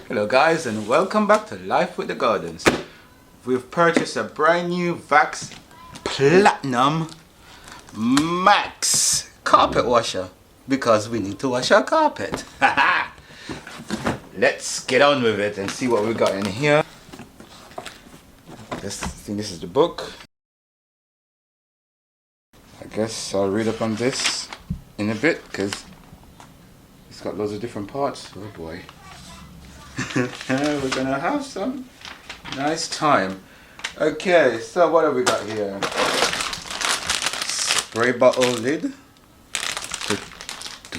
Hello guys and welcome back to Life with the Gordons. We've purchased a brand new Vax Platinum Max carpet washer because we need to wash our carpet. Let's get on with it and see what we got in here. I think this is the book. I guess I'll read up on this in a bit because it's got loads of different parts. Oh boy. We're gonna have some nice time. Okay, so what have we got here? Spray bottle lid to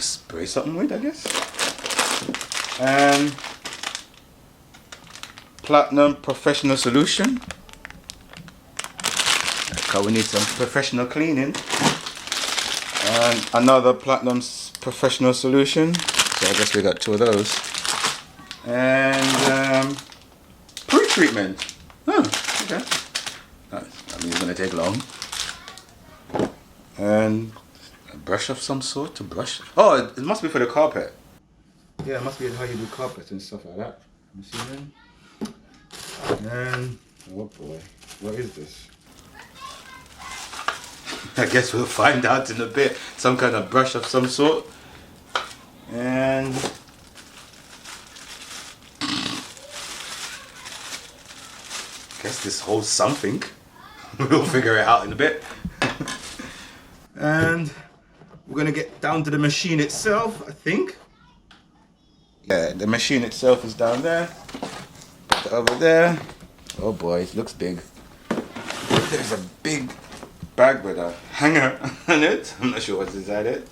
spray something with, I guess. And Platinum Professional Solution. Okay, we need some professional cleaning. And another Platinum Professional Solution. So I guess we got two of those. And pre-treatment. Oh, okay. I mean, it's gonna take long. And a brush of some sort to brush. Oh, it must be for the carpet. Yeah, it must be how you do carpets and stuff like that. I'm assuming. And oh boy, what is this? I guess we'll find out in a bit. Some kind of brush of some sort. And guess this holds something. We'll figure it out in a bit. And we're gonna get down to the machine itself, I think. Yeah, the machine itself is down there. Put it over there. Oh boy, it looks big. There's a big bag with a hanger on it. I'm not sure what's inside it.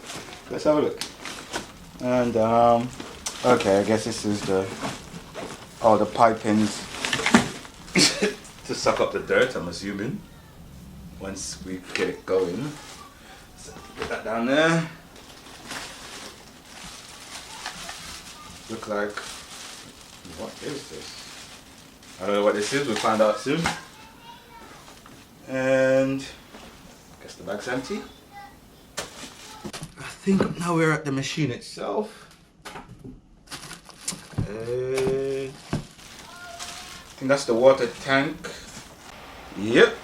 Let's have a look. And okay, I guess this is all the pipings to suck up the dirt, I'm assuming, once we get it going. So put that down there. Look like, what is this? I don't know what this is, we'll find out soon. And I guess the bag's empty. I think now we're at the machine itself. I think that's the water tank. Yep.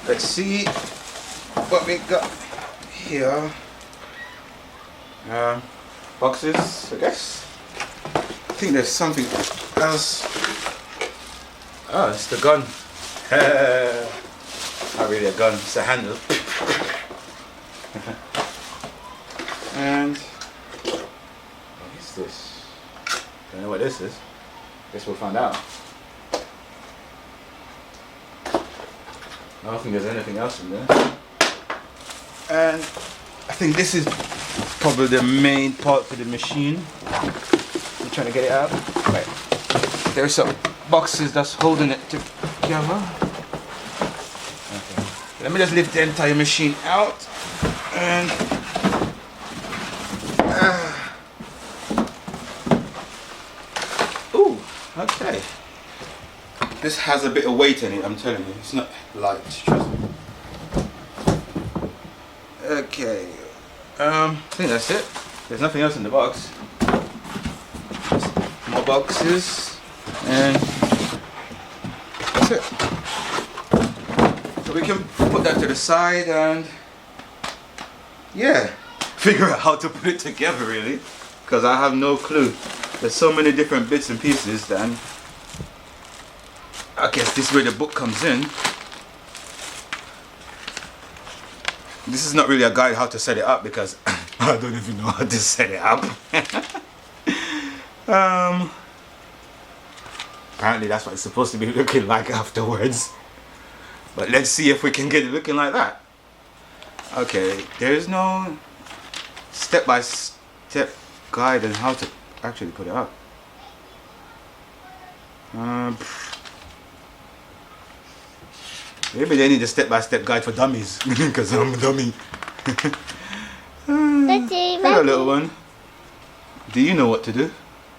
Let's see what we got here. Boxes, I guess. I think there's something else. Oh, it's the gun. Not really a gun, it's a handle. And what is this? Don't know what this is. Guess we'll find out. I don't think there's anything else in there. And I think this is probably the main part for the machine. I'm trying to get it out. Right. There's some boxes that's holding it together. Okay. Let me just lift the entire machine out. And ooh, okay. This has a bit of weight in it, I'm telling you. It's not light, trust me. Okay. I think that's it. There's nothing else in the box. Just more boxes. And that's it. So we can put that to the side and yeah, figure out how to put it together really. Because I have no clue. There's so many different bits and pieces that I guess this is where the book comes in. This is not really a guide how to set it up because I don't even know how to set it up. Apparently that's what it's supposed to be looking like afterwards. But let's see if we can get it looking like that. Okay, there is no step-by-step guide on how to actually put it up. Maybe they need a step-by-step guide for dummies, because I'm a dummy. Hello, little one. Do you know what to do?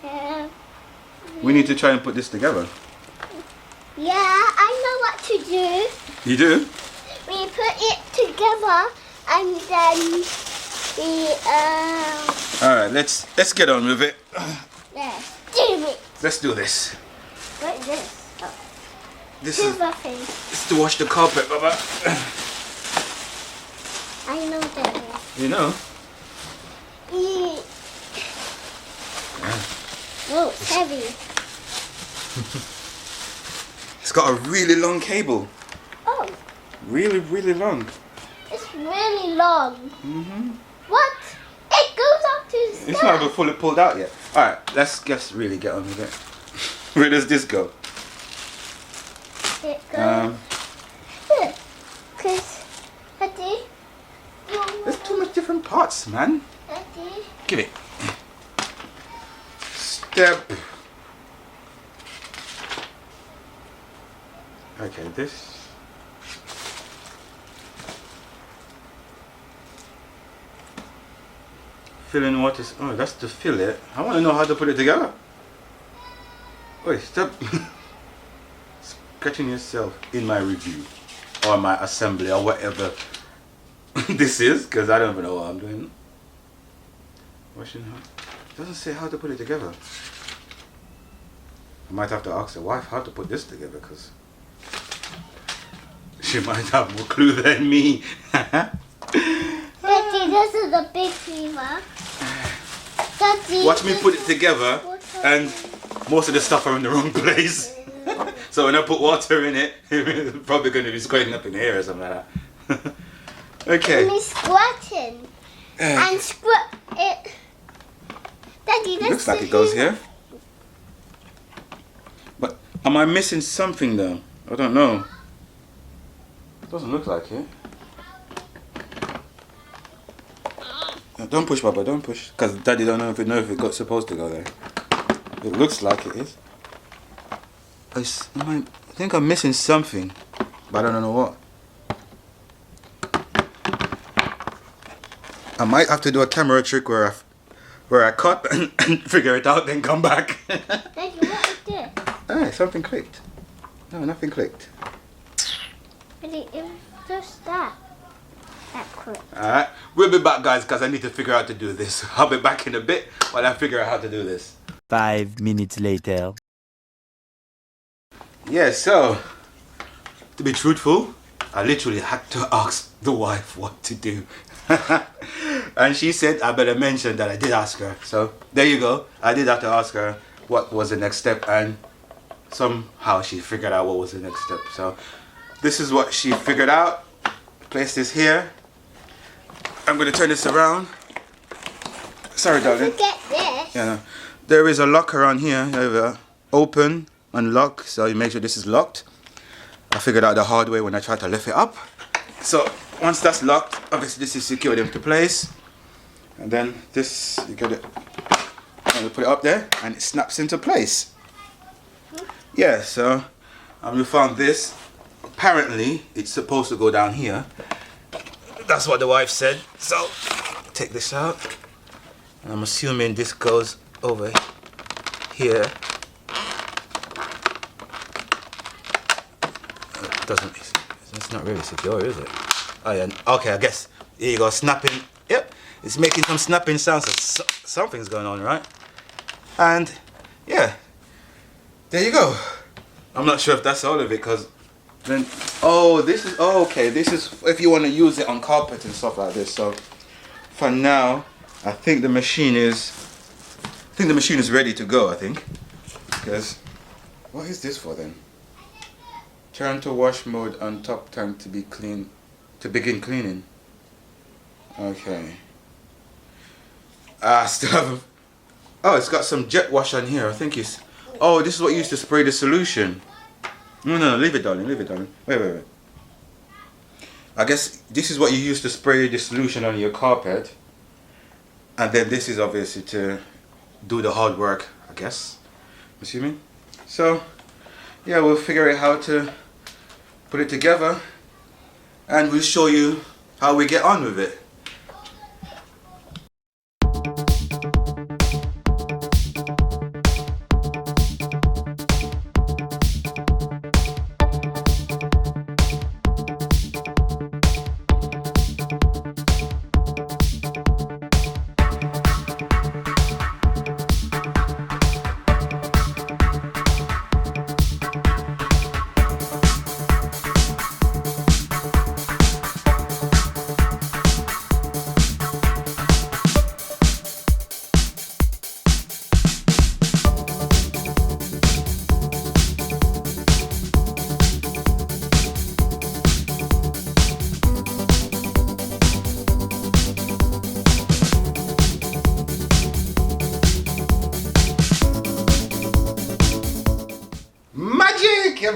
Yeah. We need to try and put this together. Yeah, I know what to do. You do? We put it together and then we Alright, let's get on with it. let's do it. let's do this. What is this? Oh. This is Silver thing. it's to wash the carpet, Baba. I know that one. You know? Oh, it's heavy. It's got a really long cable. Oh, Really, really long. it's really long. Mm-hmm. What? It goes up to the sky. It's not even fully pulled out yet. Alright, let's really get on with it. Where does this go? It goes. Because, Daddy, There's too much different parts, man. Daddy. Give it. Step. Okay, this. Fill in what is. Oh, that's to fill it. I want to know how to put it together. Wait, stop. Scratching yourself in my review or my assembly or whatever this is, because I don't even know what I'm doing. Washing her. It doesn't say how to put it together. I might have to ask the wife how to put this together, because she might have more clue than me. Daddy, this is a big fever. Daddy. Watch me put it together, and most of the stuff are in the wrong place. So when I put water in it, it's probably going to be squirting up in here or something like that. Okay. Me squirting. And squirt it. Daddy, this Looks like it goes here. But am I missing something though? I don't know. Doesn't look like it. Don't push, Papa, don't push. Because Daddy don't know if it got supposed to go there. It looks like it is. I think I'm missing something, but I don't know what. I might have to do a camera trick where I cut and figure it out, then come back. Daddy, what is this? Hey, something clicked. No, nothing clicked. Daddy, it was just that. That clicked. Alright, we'll be back, guys, because I need to figure out how to do this. I'll be back in a bit while I figure out how to do this. 5 minutes later. Yeah, so, to be truthful, I literally had to ask the wife what to do. And she said I better mention that I did ask her. So, there you go. I did have to ask her what was the next step, and somehow she figured out what was the next step. So, this is what she figured out. Place this here. I'm going to turn this around. Sorry, darling. Get this. Yeah, no. There is a locker on here. There we go. Open, unlock. So you make sure this is locked. I figured out the hard way when I tried to lift it up. So once that's locked, obviously this is secured into place. And then this, you get it. And you put it up there, and it snaps into place. Yeah. So we found this. Apparently, it's supposed to go down here. That's what the wife said. So take this out. And I'm assuming this goes over here. It doesn't, it's not really secure, is it? Oh yeah, okay, I guess. Here you go, snapping. Yep, it's making some snapping sounds. So something's going on, right? And yeah, there you go. I'm not sure if that's all of it, because then, this is, okay, this is if you want to use it on carpet and stuff like this. So for now, I think the machine is ready to go, I think. Because, what is this for then? Turn to wash mode on top tank to be clean, to begin cleaning. Okay. Still haven't, it's got some jet wash on here. I think it's, this is what you used to spray the solution. No, leave it, darling, leave it, darling. Wait. I guess this is what you use to spray the solution on your carpet. And then this is obviously to do the hard work, I guess. Assuming. So, yeah, we'll figure out how to put it together. And we'll show you how we get on with it.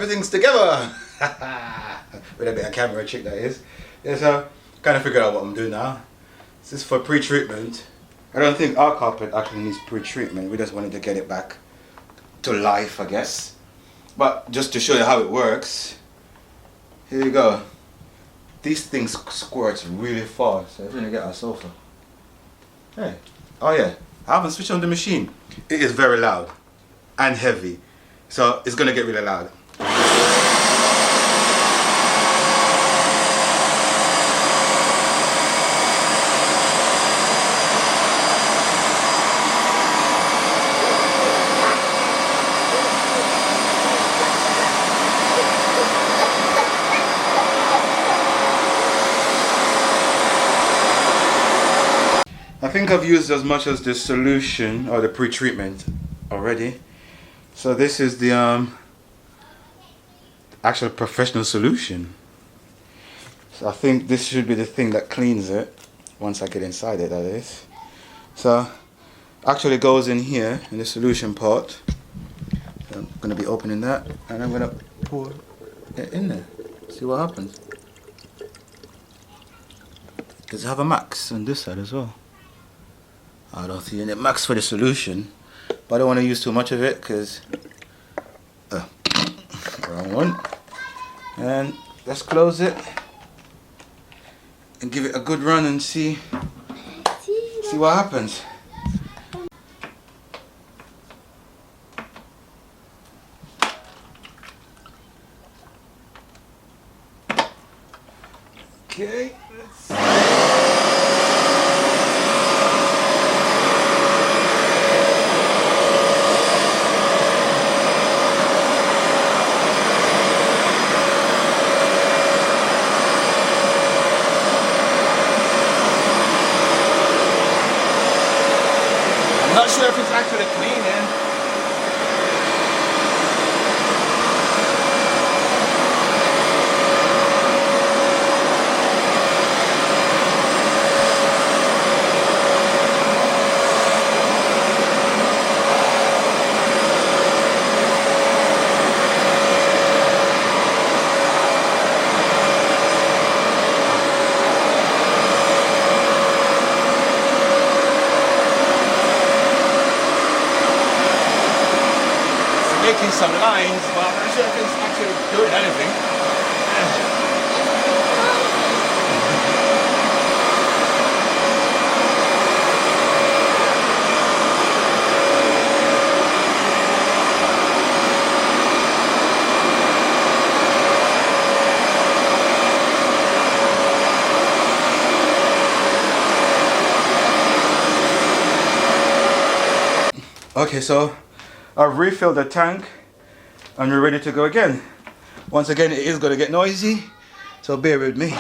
everything's together. With a bit of camera trick, that is. Yeah, so kind of figured out what I'm doing now. This is for pre-treatment. I don't think our carpet actually needs pre-treatment. We just wanted to get it back to life, I guess. But just to show you how it works, here you go. These things squirts really fast. So I'm gonna get our sofa. Hey, oh yeah, I haven't switched on the machine. It is very loud and heavy, so it's gonna get really loud. I think I've used as much as the solution or the pre-treatment already. So this is the actual professional solution. So I think this should be the thing that cleans it once I get inside it, that is. So actually goes in here in the solution pot. So I'm going to be opening that and I'm going to pour it in there. See what happens. Does it have a max on this side as well? I don't see any max for the solution, but I don't want to use too much of it because wrong one. And let's close it and give it a good run and see what happens. Okay, let's see. Not sure if it's actually cleaning. Making some lines, but I'm not sure if it's actually doing anything. Okay, so I've refilled the tank and we're ready to go again. Once again, it is going to get noisy, so bear with me.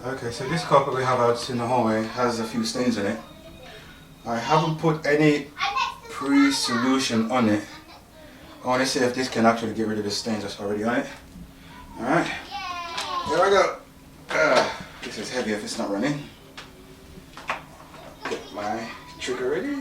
Okay, so this carpet we have out in the hallway has a few stains in it. I haven't put any pre-solution on it. I want to see if this can actually get rid of the stains that's already on it. Alright, here I go. This is heavy if it's not running. Get my trigger ready.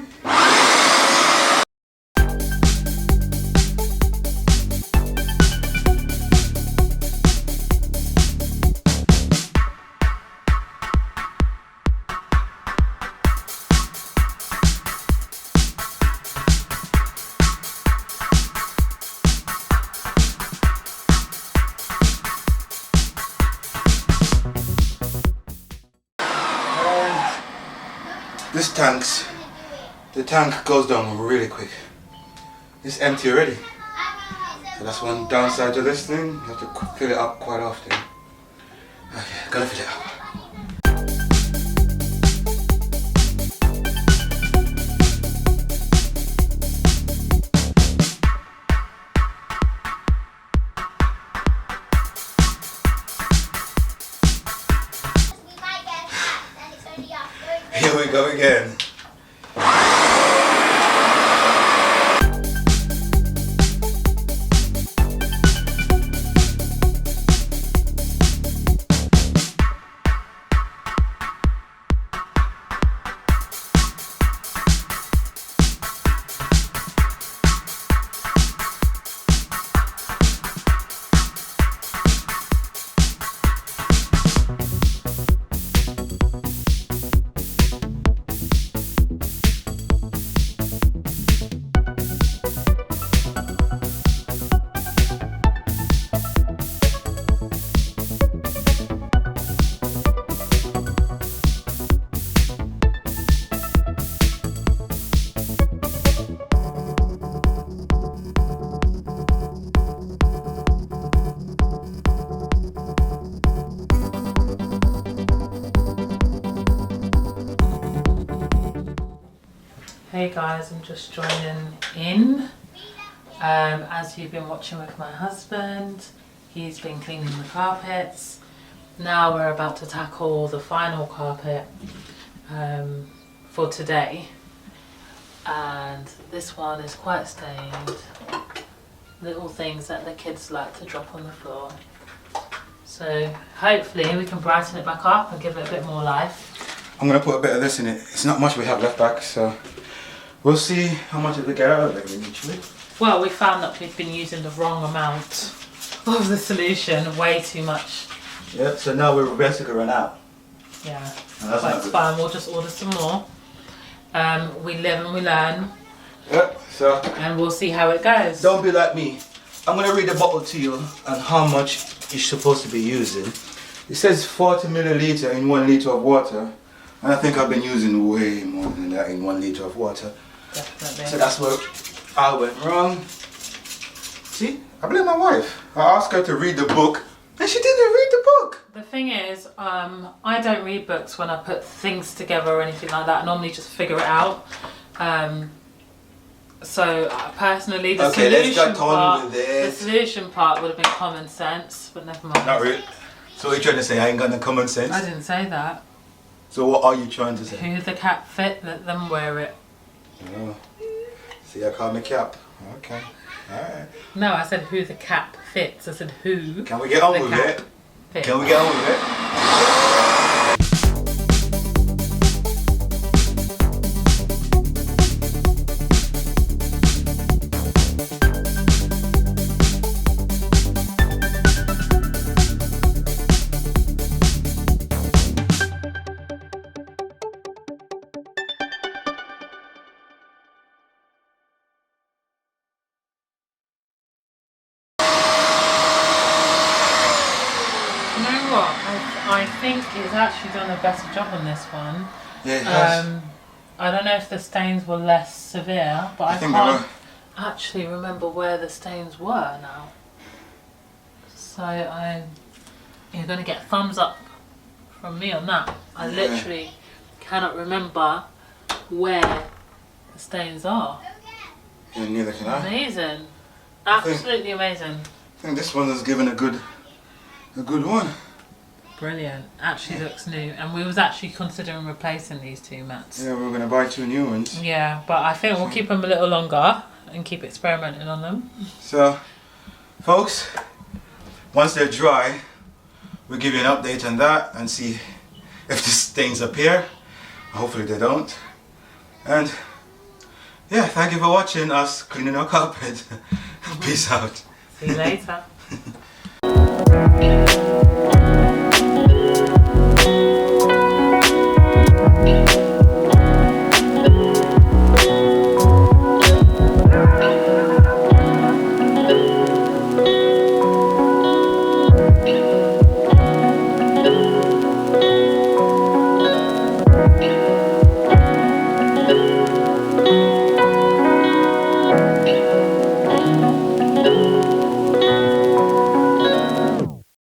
The tank goes down really quick. It's empty already. So that's one downside to this thing. You have to fill it up quite often. Okay, gotta fill it up. Here we go again. Hey guys, I'm just joining in. As you've been watching with my husband, he's been cleaning the carpets. Now we're about to tackle the final carpet for today. And this one is quite stained. Little things that the kids like to drop on the floor. So hopefully we can brighten it back up and give it a bit more life. I'm going to put a bit of this in it. It's not much we have left back, so we'll see how much of the get out of it eventually. Well, we found that we've been using the wrong amount of the solution, way too much. Yeah, so now we're basically run out. Yeah, That's but it's fine, we'll just order some more. We live and we learn. Yep, so And we'll see how it goes. don't be like me. I'm going to read the bottle to you and how much you're supposed to be using. It says 40 milliliter in 1 liter of water. And I think I've been using way more than that in 1 liter of water. Definitely. So that's where I went wrong. See, I blame my wife. I asked her to read the book and she didn't read the book. The thing is, I don't read books when I put things together or anything like that. I normally just figure it out. So personally, the solution part would have been common sense, but never mind. Not really. So what are you trying to say? I ain't got no common sense? I didn't say that. So what are you trying to say? Who the cap fit, let them wear it. Oh. See, I call me cap. Okay. Alright. No, I said who the cap fits. I said who. Can we get on the with cap it? fits. Can we get on with it? You know what? I think it's actually done a better job on this one. Yeah, it has. I don't know if the stains were less severe, but I think they can't were. actually remember where the stains were now. So you're going to get a thumbs up from me on that. I literally cannot remember where the stains are. Yeah, neither can I. Amazing. Absolutely amazing. I think this one is given a good one. Brilliant. Actually looks new. And we was actually considering replacing these two mats. Yeah, we were going to buy 2 new ones. Yeah, but I think we'll keep them a little longer and keep experimenting on them. So, folks, once they're dry, we'll give you an update on that and see if the stains appear. Hopefully they don't. And yeah, thank you for watching us cleaning our carpet. Peace out. See you later.